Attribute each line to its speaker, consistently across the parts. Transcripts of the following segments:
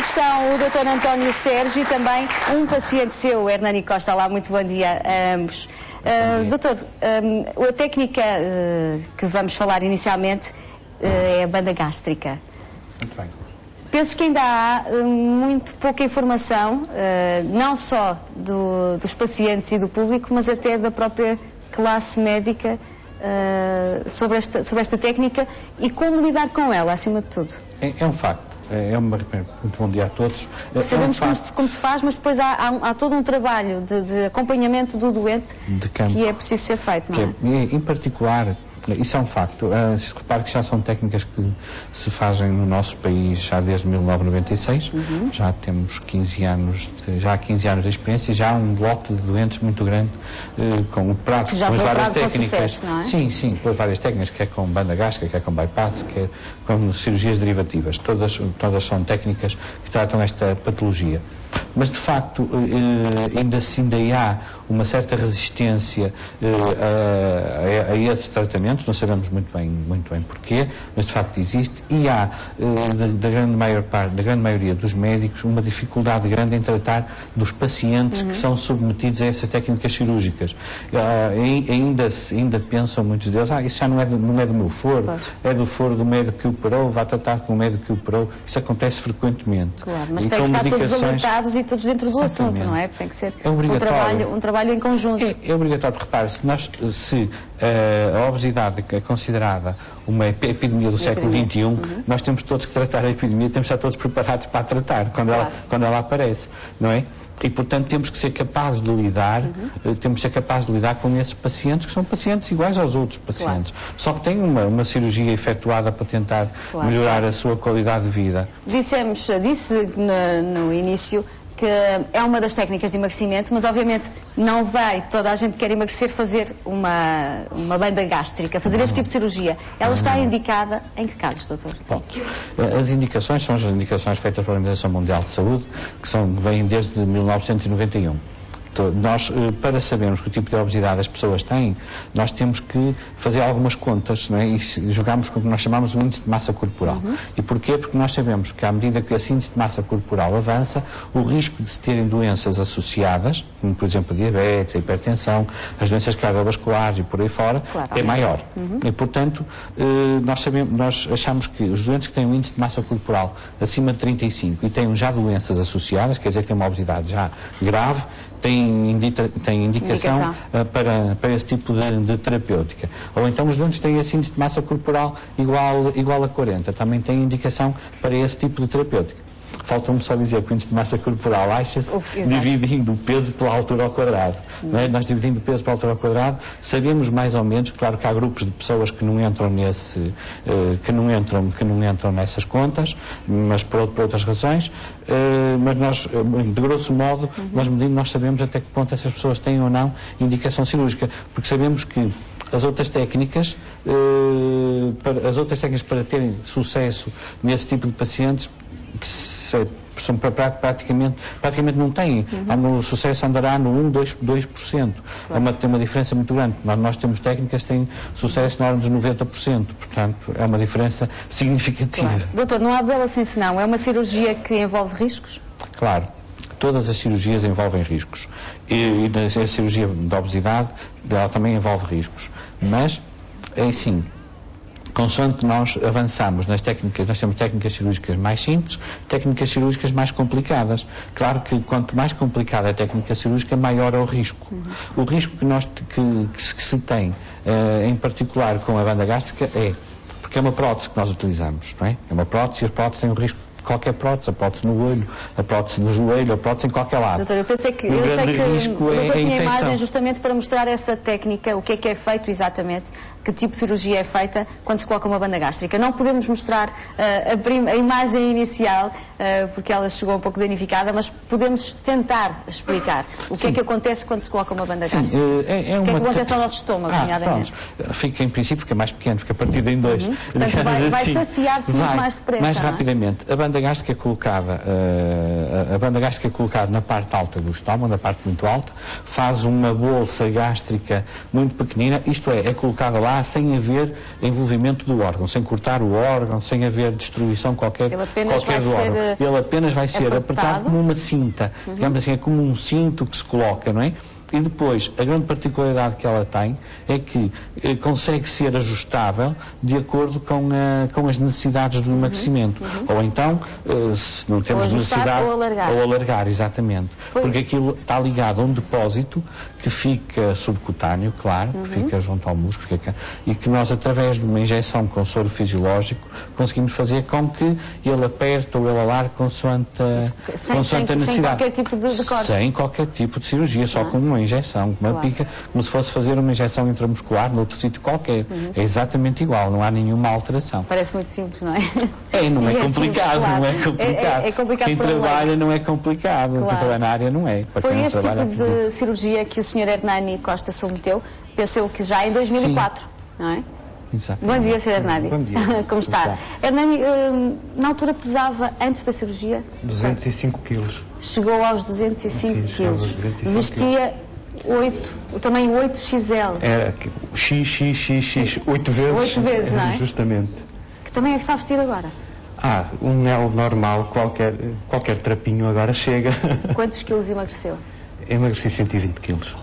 Speaker 1: presentes são o Dr. António Sérgio e também um paciente seu, Hernani Costa. Olá, muito bom dia a ambos. Doutor, a técnica que vamos falar inicialmente é a banda gástrica.
Speaker 2: Muito bem.
Speaker 1: Penso que ainda há muito pouca informação, não só dos pacientes e do público, mas até da própria classe médica sobre esta técnica e como lidar com ela, acima de tudo.
Speaker 2: É um facto. Muito bom dia a todos.
Speaker 1: Sabemos como se faz, mas depois há todo um trabalho de acompanhamento do doente que é preciso ser feito, não é?
Speaker 2: Em particular, isso é um facto. Se repare que já são técnicas que se fazem no nosso país já desde 1996. Já temos 15 anos, já há 15 anos de experiência e já há um lote de doentes muito grande com pratos, com várias técnicas.
Speaker 1: Sucesso, não é?
Speaker 2: Sim, com várias técnicas, quer com banda gástrica, quer com bypass, quer com cirurgias derivativas. Todas são técnicas que tratam esta patologia. Mas, de facto, ainda há uma certa resistência a esses tratamentos, não sabemos muito bem porquê, mas de facto existe, e há, da grande maioria dos médicos, uma dificuldade grande em tratar dos pacientes que são submetidos a essas técnicas cirúrgicas. Ainda pensam muitos deles, isso já não é do meu foro, é do foro do médico que o operou, vai tratar com o médico que o operou. Isso acontece frequentemente.
Speaker 1: Claro, mas tem que estar todos alertados e todos dentro do assunto, não é? Tem que ser um trabalho em conjunto.
Speaker 2: É obrigatório, repare, se a obesidade é considerada uma epidemia do século XXI, nós temos todos que tratar a epidemia, temos que estar todos preparados para a tratar quando ela aparece, não é? E, portanto, temos que ser capazes de lidar, com esses pacientes, que são pacientes iguais aos outros pacientes. Só que têm uma cirurgia efetuada para tentar melhorar a sua qualidade de vida.
Speaker 1: Disse no início que é uma das técnicas de emagrecimento, mas obviamente não vai toda a gente que quer emagrecer fazer uma banda gástrica, fazer este tipo de cirurgia. Ela está indicada em que casos, doutor?
Speaker 2: Bom, as indicações são as indicações feitas pela Organização Mundial de Saúde, que vêm desde 1991. Nós, para sabermos que tipo de obesidade as pessoas têm, nós temos que fazer algumas contas, não é? E jogamos com o que nós chamamos de índice de massa corporal. E porquê? Porque nós sabemos que à medida que esse índice de massa corporal avança, o risco de se terem doenças associadas, como por exemplo a diabetes, a hipertensão, as doenças cardiovasculares e por aí fora, é maior. E portanto, nós achamos que os doentes que têm um índice de massa corporal acima de 35 e têm já doenças associadas, quer dizer que têm uma obesidade já grave, tem indicação para esse tipo de terapêutica. Ou então os doentes têm esse índice de massa corporal igual a 40, também têm indicação para esse tipo de terapêutica. Falta-me só dizer que o índice de massa corporal acha-se dividindo o peso pela altura ao quadrado. Não é? Nós dividindo o peso pela altura ao quadrado, sabemos mais ou menos, claro que há grupos de pessoas que não entram nessas contas, mas por outras razões, mas nós, de grosso modo, nós sabemos até que ponto essas pessoas têm ou não indicação cirúrgica, porque sabemos que as outras técnicas para terem sucesso nesse tipo de pacientes, que são praticamente não têm. O sucesso andará no 2%. Tem uma diferença muito grande. Nós temos técnicas que têm sucesso na ordem dos 90%. Portanto, é uma diferença significativa.
Speaker 1: Doutor, não há bela sem senão. É uma cirurgia que envolve riscos?
Speaker 2: Claro. Todas as cirurgias envolvem riscos. E a cirurgia da obesidade, ela também envolve riscos. Mas, é assim, consoante nós avançamos nas técnicas, nós temos técnicas cirúrgicas mais simples, técnicas cirúrgicas mais complicadas. Claro que quanto mais complicada a técnica cirúrgica, maior é o risco. O risco que se tem, em particular com a banda gástrica, porque é uma prótese que nós utilizamos, não é? É uma prótese e a prótese tem um risco de qualquer prótese, a prótese no olho, a prótese no joelho, a prótese em qualquer lado.
Speaker 1: Doutor, eu sei que o doutor tinha imagem justamente para mostrar essa técnica, o que é feito exatamente, que tipo de cirurgia é feita quando se coloca uma banda gástrica. Não podemos mostrar a imagem inicial, porque ela chegou um pouco danificada, mas podemos tentar explicar o que é que acontece quando se coloca uma banda gástrica. O que é que acontece ao nosso estômago, nomeadamente?
Speaker 2: Em princípio, fica mais pequeno, fica partido em dois.
Speaker 1: Portanto, vai saciar-se muito mais depressa.
Speaker 2: Mais rapidamente. A banda banda gástrica é colocada, na parte alta do estômago, na parte muito alta, faz uma bolsa gástrica muito pequenina, isto é colocada lá sem haver envolvimento do órgão, sem cortar o órgão, sem haver destruição qualquer do órgão. Ele apenas vai ser apertado como uma cinta, digamos assim, é como um cinto que se coloca, não é? E depois, a grande particularidade que ela tem é que consegue ser ajustável de acordo com as necessidades do emagrecimento. Ou então, se não temos necessidade...
Speaker 1: Ou
Speaker 2: alargar, exatamente. Porque aquilo está ligado a um depósito que fica subcutâneo, claro, que fica junto ao músculo, e que nós, através de uma injeção com soro fisiológico, conseguimos fazer com que ele aperte ou ele alargue consoante a necessidade.
Speaker 1: Sem qualquer tipo de corte?
Speaker 2: Sem qualquer tipo de cirurgia, só com uma injeção, com uma pica, como se fosse fazer uma injeção intramuscular noutro sítio qualquer. É exatamente igual, não há nenhuma alteração.
Speaker 1: Parece muito simples, não é?
Speaker 2: Não é complicado, não é complicado.
Speaker 1: É complicado.
Speaker 2: Quem trabalha não é complicado, quem trabalha na área não é.
Speaker 1: Foi este tipo de cirurgia que o Sr. Hernani Costa submeteu, pensou que já em 2004, não é?
Speaker 2: Exato.
Speaker 1: Bom dia, Sr. Hernani.
Speaker 3: Bom dia.
Speaker 1: Como está? Hernani, na altura pesava, antes da cirurgia?
Speaker 3: 205 quilos.
Speaker 1: Chegou aos 205 quilos. Vestia o tamanho 8XL.
Speaker 3: Era X, 8 vezes.
Speaker 1: 8 vezes, não é?
Speaker 3: Justamente.
Speaker 1: Que tamanho é que está a vestir agora?
Speaker 3: Um Nel normal, qualquer trapinho agora chega.
Speaker 1: Quantos quilos emagreceu?
Speaker 3: Emagreci 120 quilos.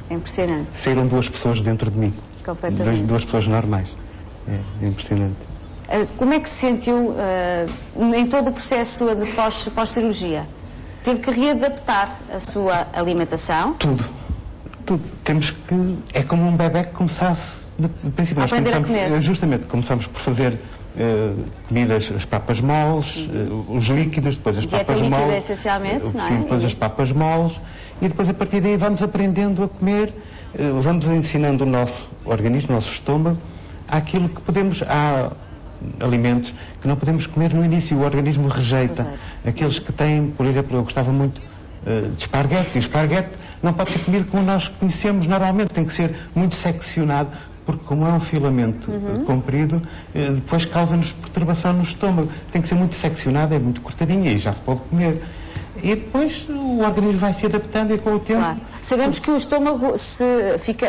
Speaker 1: É impressionante.
Speaker 3: Saíram 2 pessoas dentro de mim.
Speaker 1: Completamente.
Speaker 3: 2 pessoas normais. É impressionante.
Speaker 1: Como é que se sentiu em todo o processo de pós-cirurgia? Teve que readaptar a sua alimentação?
Speaker 3: Tudo. Temos que... É como um bebé que começasse... Principalmente
Speaker 1: aprender a comer.
Speaker 3: Justamente, começamos por fazer comidas, as papas moles, os líquidos, depois as
Speaker 1: dieta
Speaker 3: papas
Speaker 1: líquida,
Speaker 3: moles.
Speaker 1: essencialmente, não é?
Speaker 3: Sim, depois as papas moles. E depois, a partir daí, vamos aprendendo a comer, vamos ensinando o nosso organismo, o nosso estômago, àquilo que podemos... Há alimentos que não podemos comer no início, o organismo rejeita. Aqueles que têm, por exemplo, eu gostava muito de esparguete, e o esparguete não pode ser comido como nós conhecemos normalmente, tem que ser muito seccionado, porque como é um filamento comprido, depois causa-nos perturbação no estômago. Tem que ser muito seccionado, é muito cortadinho, e aí já se pode comer. E depois o organismo vai se adaptando e com o tempo...
Speaker 1: Claro. Sabemos que o estômago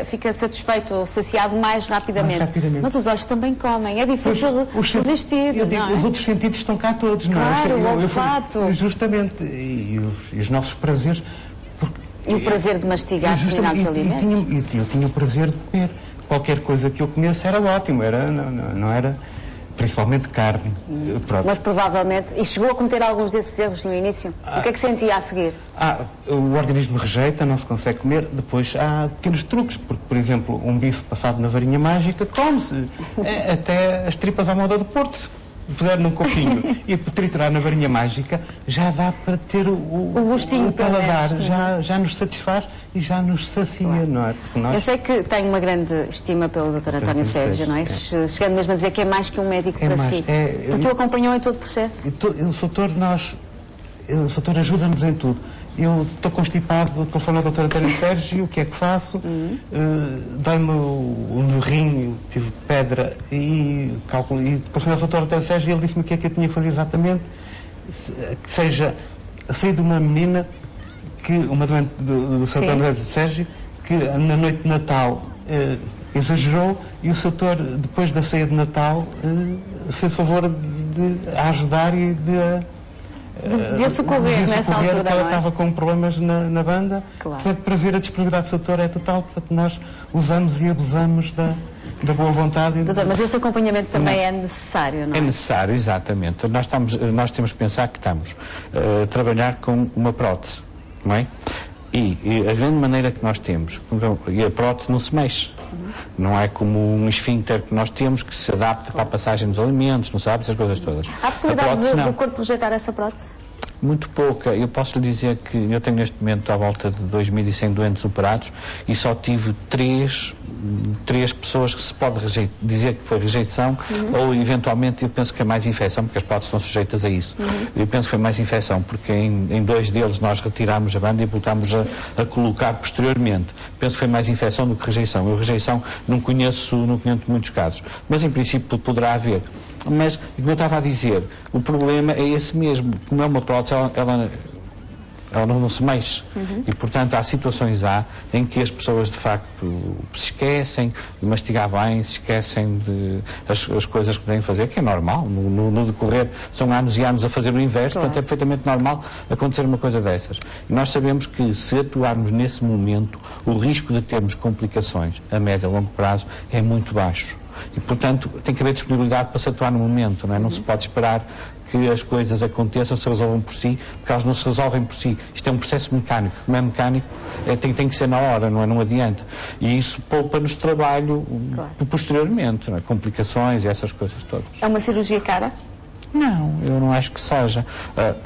Speaker 1: fica satisfeito ou saciado mais rapidamente. Mas os olhos também comem. É difícil resistir.
Speaker 3: Os outros sentidos estão cá todos, não é?
Speaker 1: Claro, o olfato.
Speaker 3: Justamente. E os nossos prazeres...
Speaker 1: E o prazer de mastigar determinados alimentos.
Speaker 3: Eu tinha o prazer de comer. Qualquer coisa que eu comesse era ótimo. Não era... Principalmente carne.
Speaker 1: Mas provavelmente... E chegou a cometer alguns desses erros no início? O que é que sentia a seguir?
Speaker 3: O organismo rejeita, não se consegue comer. Depois há pequenos truques, porque, por exemplo, um bife passado na varinha mágica come-se. Até as tripas à moda do Porto, se puser num copinho e triturar na varinha mágica, já dá para ter o
Speaker 1: gostinho,
Speaker 3: o paladar. Já nos satisfaz e já nos sacia, não é?
Speaker 1: Eu sei que tenho uma grande estima pelo Dr. António Sérgio, não é? Chegando mesmo a dizer que é mais que um médico para si. Porque o acompanhou em todo o processo.
Speaker 3: O doutor ajuda-nos em tudo. Eu estou constipado, telefono ao Dr. António Sérgio, o que é que faço? Dói-me no rim, tive pedra e cálculo. E telefono ao Dr. António Sérgio e ele disse-me o que é que eu tinha que fazer exatamente. Que seja, saí de uma menina, uma doente do Sr. António Sérgio, que na noite de Natal exagerou e o doutor, depois da ceia de Natal, fez favor de a ajudar e
Speaker 1: de socorrer nessa altura,
Speaker 3: porque ela estava com problemas na banda.
Speaker 1: Claro.
Speaker 3: Portanto, para ver a disponibilidade do doutor é total, portanto, nós usamos e abusamos da boa vontade.
Speaker 1: Doutor, mas este acompanhamento também é necessário, não é?
Speaker 2: É necessário, exatamente. Nós temos que pensar que estamos a trabalhar com uma prótese, não é? E a grande maneira que nós temos, e a prótese não se mexe, não é como um esfíncter que nós temos que se adapta para a passagem dos alimentos, não se adapta essas coisas todas.
Speaker 1: Há possibilidade do corpo rejeitar essa prótese?
Speaker 2: Muito pouca. Eu posso lhe dizer que eu tenho neste momento à volta de 2.100 doentes operados e só tive três pessoas que se pode dizer que foi rejeição, ou eventualmente eu penso que é mais infecção, porque as próteses estão sujeitas a isso. Eu penso que foi mais infecção, porque em 2 deles nós retirámos a banda e voltámos a colocar posteriormente. Penso que foi mais infecção do que rejeição. Eu rejeição não conheço muitos casos, mas em princípio poderá haver. Mas, como eu estava a dizer, o problema é esse mesmo. Como é uma prótese, ela não se mexe. E, portanto, há situações em que as pessoas, de facto, se esquecem de mastigar bem, se esquecem de as coisas que podem fazer, que é normal. No decorrer, são anos e anos a fazer o inverso, portanto, é perfeitamente normal acontecer uma coisa dessas. E nós sabemos que, se atuarmos nesse momento, o risco de termos complicações a médio e longo prazo é muito baixo. E, portanto, tem que haver disponibilidade para se atuar no momento, não é? Não se pode esperar que as coisas aconteçam, se resolvam por si, porque elas não se resolvem por si. Isto é um processo mecânico. Como é mecânico, tem que ser na hora, não é? Não adianta. E isso poupa-nos trabalho posteriormente, não é? Complicações e essas coisas todas.
Speaker 1: É uma cirurgia cara?
Speaker 2: Não, eu não acho que seja.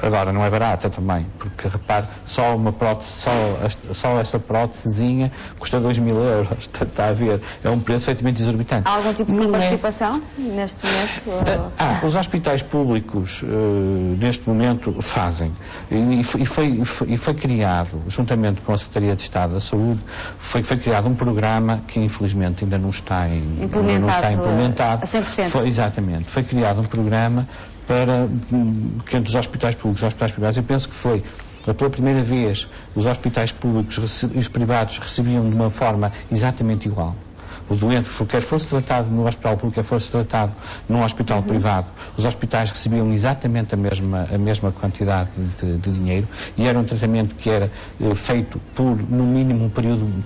Speaker 2: Agora, não é barata também, porque, repare, só uma prótese, só essa prótesezinha custa 2.000 euros, está a ver, é um preço efetivamente exorbitante.
Speaker 1: Há algum tipo de participação neste momento?
Speaker 2: Os hospitais públicos, neste momento, fazem. E foi criado, juntamente com a Secretaria de Estado da Saúde, foi criado um programa que, infelizmente, ainda não está implementado.
Speaker 1: A 100%.
Speaker 2: Exatamente. Foi criado um programa para que entre os hospitais públicos e os hospitais privados, eu penso que foi pela primeira vez os hospitais públicos e os privados recebiam de uma forma exatamente igual. O doente, quer fosse tratado no hospital público, quer fosse tratado num hospital privado, os hospitais recebiam exatamente a mesma quantidade de dinheiro, e era um tratamento que era feito por, no mínimo,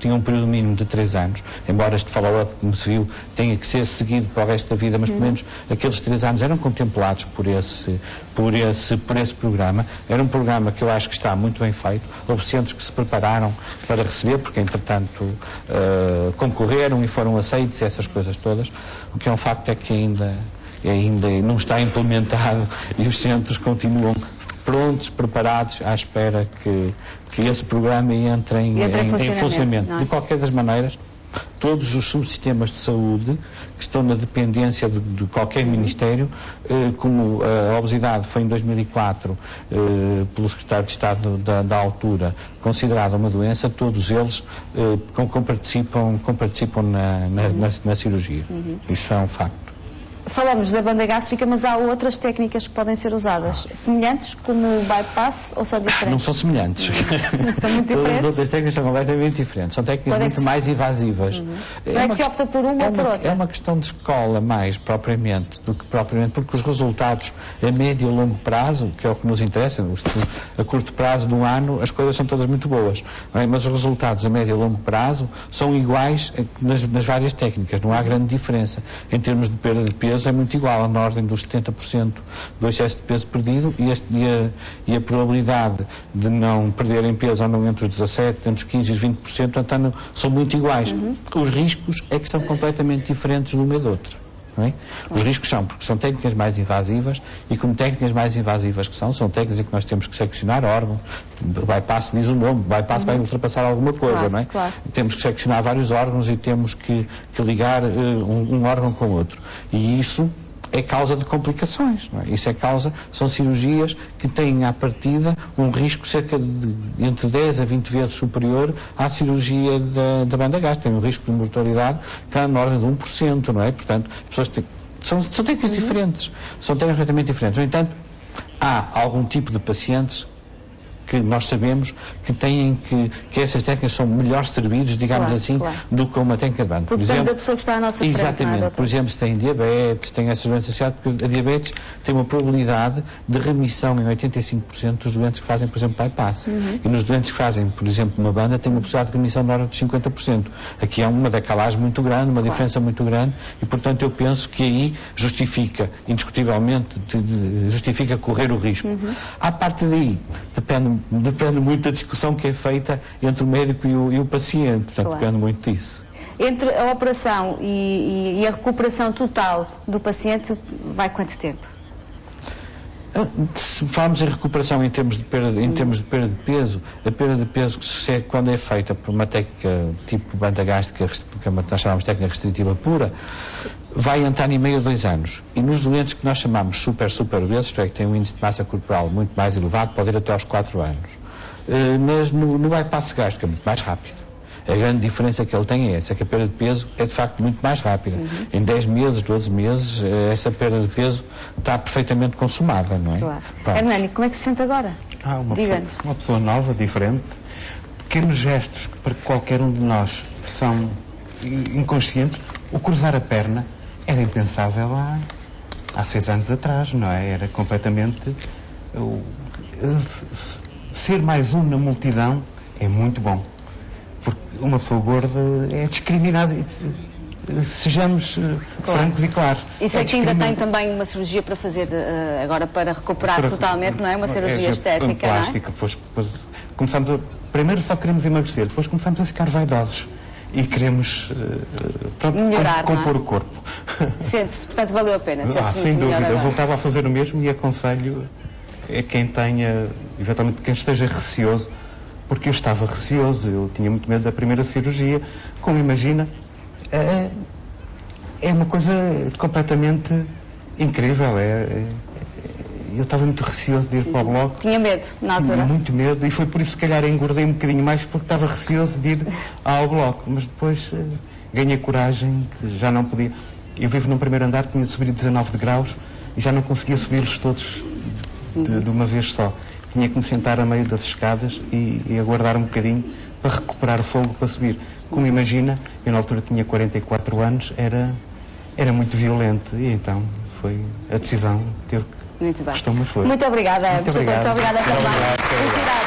Speaker 2: tinha um período mínimo de 3 anos, embora este follow-up, como se viu, tenha que ser seguido para o resto da vida, mas pelo menos aqueles 3 anos eram contemplados por esse programa. Era um programa que eu acho que está muito bem feito. Houve centros que se prepararam para receber, porque entretanto concorreram e foram aceitos, essas coisas todas. O que é um facto é que ainda não está implementado e os centros continuam prontos, preparados, à espera que esse programa entre em funcionamento. De qualquer das maneiras, todos os subsistemas de saúde que estão na dependência de qualquer ministério, como a obesidade foi em 2004, pelo secretário de Estado da altura, considerada uma doença, todos eles comparticipam na cirurgia. Isso é um facto.
Speaker 1: Falamos da banda gástrica, mas há outras técnicas que podem ser usadas, semelhantes como o bypass, ou só diferentes?
Speaker 2: Não são semelhantes.
Speaker 1: São muito diferentes?
Speaker 2: Todas as outras técnicas são completamente diferentes. São técnicas muito mais invasivas.
Speaker 1: Como é que se opta por uma ou por outra?
Speaker 2: É uma questão de escola mais propriamente do que propriamente, porque os resultados a médio e longo prazo, que é o que nos interessa, a curto prazo de um ano, as coisas são todas muito boas. Mas os resultados a médio e longo prazo são iguais nas várias técnicas, não há grande diferença. Em termos de perda de peso, é muito igual, na ordem dos 70% do excesso de peso perdido, e a probabilidade de não perderem peso andam entre os 17%, entre os 15% e os 20%, portanto, são muito iguais. Os riscos é que são completamente diferentes de uma e de outra. Não é? Os riscos são, porque são técnicas mais invasivas, e como técnicas mais invasivas que são técnicas em que nós temos que seccionar órgãos. Bypass diz o nome, bypass vai ultrapassar alguma coisa, não é?
Speaker 1: Claro.
Speaker 2: Temos que seccionar vários órgãos e temos que ligar um órgão com outro. E isso é causa de complicações, não é? Isso é causa, são cirurgias que têm à partida um risco cerca de entre 10 a 20 vezes superior à cirurgia da banda gástrica. Tem um risco de mortalidade que é na ordem de 1%, não é? Portanto, as pessoas são técnicas diferentes, são técnicas completamente diferentes. No entanto, há algum tipo de pacientes que nós sabemos que essas técnicas são melhor servidos, digamos do que uma técnica de banda.
Speaker 1: Tudo depende da pessoa que está à nossa frente.
Speaker 2: Exatamente. Por exemplo, se tem diabetes, tem essas doenças associadas, porque a diabetes tem uma probabilidade de remissão em 85% dos doentes que fazem, por exemplo, bypass. E nos doentes que fazem, por exemplo, uma banda, tem uma possibilidade de remissão na ordem de 50%. Aqui há uma decalagem muito grande, uma diferença muito grande, e, portanto, eu penso que aí justifica, indiscutivelmente, justifica correr o risco. À parte daí, depende muito da discussão que é feita entre o médico e o paciente, portanto, depende muito disso.
Speaker 1: Entre a operação e a recuperação total do paciente, vai quanto tempo?
Speaker 2: Se falamos em recuperação em termos de perda de peso, a perda de peso, quando é feita por uma técnica tipo banda gástrica, que nós chamamos de técnica restritiva pura, vai em ano e meio a 2 anos. E nos doentes que nós chamamos super obesos, isto é, que têm um índice de massa corporal muito mais elevado, pode ir até aos 4 anos. Mas no bypass gástrico é muito mais rápido. A grande diferença que ele tem é essa, que a perda de peso é de facto muito mais rápida. Em 10 meses, 12 meses, essa perda de peso está perfeitamente consumada, não é?
Speaker 1: Claro. Hernani, como é que se sente agora?
Speaker 3: Uma pessoa nova, diferente. Pequenos gestos que para qualquer um de nós são inconscientes. O cruzar a perna era impensável há 6 anos atrás, não é? Era completamente... ser mais um na multidão é muito bom. Porque uma pessoa gorda é discriminada. Sejamos francos e claros.
Speaker 1: Isso é que ainda tem também uma cirurgia para fazer agora para recuperar totalmente, não é? Uma cirurgia estética,
Speaker 3: plástica,
Speaker 1: não é?
Speaker 3: Depois começamos primeiro só queremos emagrecer, depois começamos a ficar vaidosos e queremos
Speaker 1: melhorar,
Speaker 3: compor o corpo.
Speaker 1: Sente-se, portanto, valeu a pena.
Speaker 3: Sem dúvida. Eu voltava a fazer o mesmo e aconselho a quem tenha, eventualmente quem esteja receoso, porque eu estava receoso, eu tinha muito medo da primeira cirurgia. Como imagina, é uma coisa completamente incrível. Eu estava muito receoso de ir para o bloco.
Speaker 1: Tinha medo, na altura?
Speaker 3: Tinha muito medo, e foi por isso que se calhar engordei um bocadinho mais, porque estava receoso de ir ao bloco. Mas depois ganhei coragem, que já não podia. Eu vivo num primeiro andar, tinha de subir 19 degraus e já não conseguia subir-los todos de uma vez só. Tinha que me sentar a meio das escadas e aguardar um bocadinho para recuperar o fogo para subir. Como imagina, eu na altura tinha 44 anos, era muito violento, e então foi a decisão que teve que...
Speaker 1: Muito bem.
Speaker 3: Custou, mas foi.
Speaker 1: Muito obrigada.
Speaker 3: Muito obrigado.
Speaker 1: Muito obrigada também.